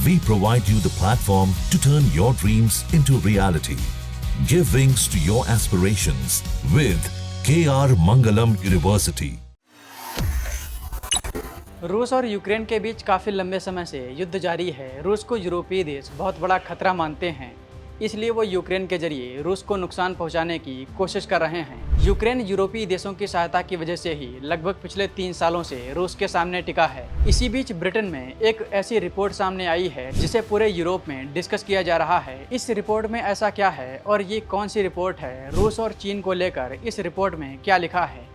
We provide you the platform to turn your dreams into reality. Give wings to your aspirations with KR Mangalam University. रूस और Ukraine के बीच काफ़ी लंबे समय से युद्ध जारी है। रूस को यूरोपीय देश बहुत बड़ा खतरा मानते हैं, इसलिए वो यूक्रेन के जरिए रूस को नुकसान पहुंचाने की कोशिश कर रहे हैं। यूक्रेन यूरोपीय देशों की सहायता की वजह से ही लगभग पिछले 3 सालों से रूस के सामने टिका है। इसी बीच ब्रिटेन में एक ऐसी रिपोर्ट सामने आई है जिसे पूरे यूरोप में डिस्कस किया जा रहा है। इस रिपोर्ट में ऐसा क्या है और ये कौन सी रिपोर्ट है? रूस और चीन को लेकर इस रिपोर्ट में क्या लिखा है?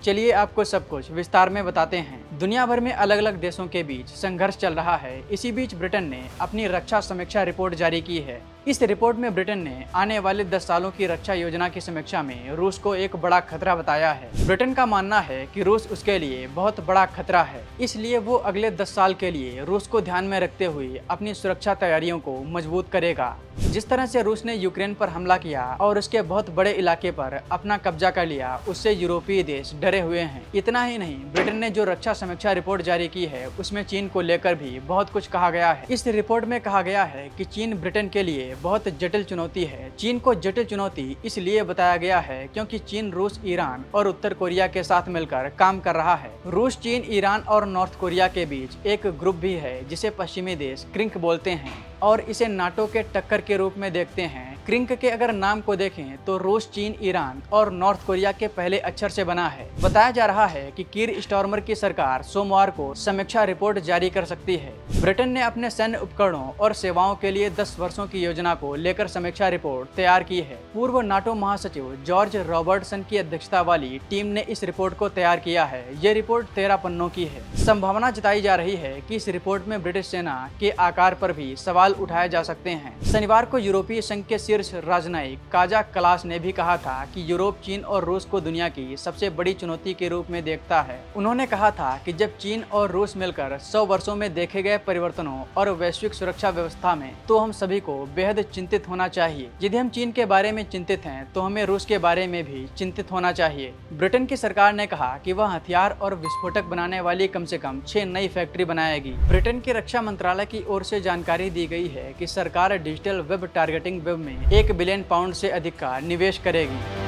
चलिए आपको सब कुछ विस्तार में बताते हैं। दुनिया भर में अलग अलग देशों के बीच संघर्ष चल रहा है। इसी बीच ब्रिटेन ने अपनी रक्षा समीक्षा रिपोर्ट जारी की है। इस रिपोर्ट में ब्रिटेन ने आने वाले 10 सालों की रक्षा योजना की समीक्षा में रूस को एक बड़ा खतरा बताया है। ब्रिटेन का मानना है कि रूस उसके लिए बहुत बड़ा खतरा है, इसलिए वो अगले 10 साल के लिए रूस को ध्यान में रखते हुए अपनी सुरक्षा तैयारियों को मजबूत करेगा। जिस तरह से रूस ने यूक्रेन पर हमला किया और उसके बहुत बड़े इलाके पर अपना कब्जा कर लिया, उससे यूरोपीय देश डरे हुए हैं। इतना ही नहीं, ब्रिटेन ने जो रक्षा समीक्षा रिपोर्ट जारी की है उसमें चीन को लेकर भी बहुत कुछ कहा गया है। इस रिपोर्ट में कहा गया है कि चीन ब्रिटेन के लिए बहुत जटिल चुनौती है। चीन को जटिल चुनौती इसलिए बताया गया है क्योंकि चीन रूस, ईरान और उत्तर कोरिया के साथ मिलकर काम कर रहा है। रूस, चीन, ईरान और नॉर्थ कोरिया के बीच एक ग्रुप भी है जिसे पश्चिमी देश क्रिंक बोलते हैं और इसे नाटो के टक्कर के रूप में देखते हैं। क्रिंक के अगर नाम को देखें तो रूस, चीन, ईरान और नॉर्थ कोरिया के पहले अक्षर से बना है। बताया जा रहा है कि कीर स्टारमर की सरकार सोमवार को समीक्षा रिपोर्ट जारी कर सकती है। ब्रिटेन ने अपने सैन्य उपकरणों और सेवाओं के लिए 10 वर्षों की योजना को लेकर समीक्षा रिपोर्ट तैयार की है। पूर्व नाटो महासचिव जॉर्ज रॉबर्टसन की अध्यक्षता वाली टीम ने इस रिपोर्ट को तैयार किया है। ये रिपोर्ट 13 पन्नों की है। संभावना जताई जा रही है कि इस रिपोर्ट में ब्रिटिश सेना के आकार पर भी सवाल उठाए जा सकते हैं। शनिवार को यूरोपीय संघ के शीर्ष राजनयिक काजा कलास ने भी कहा था कि यूरोप चीन और रूस को दुनिया की सबसे बड़ी चुनौती के रूप में देखता है। उन्होंने कहा था कि जब चीन और रूस मिलकर 100 वर्षों में देखे गए परिवर्तनों और वैश्विक सुरक्षा व्यवस्था में, तो हम सभी को बेहद चिंतित होना चाहिए। यदि हम चीन के बारे में चिंतित हैं तो हमें रूस के बारे में भी चिंतित होना चाहिए। ब्रिटेन की सरकार ने कहा कि वह हथियार और विस्फोटक बनाने वाली कम से कम 6 नई फैक्ट्री बनाएगी। ब्रिटेन के रक्षा मंत्रालय की ओर से जानकारी दी गई है कि सरकार डिजिटल वेब टारगेटिंग वेब में 1 बिलियन पाउंड से अधिक का निवेश करेगी।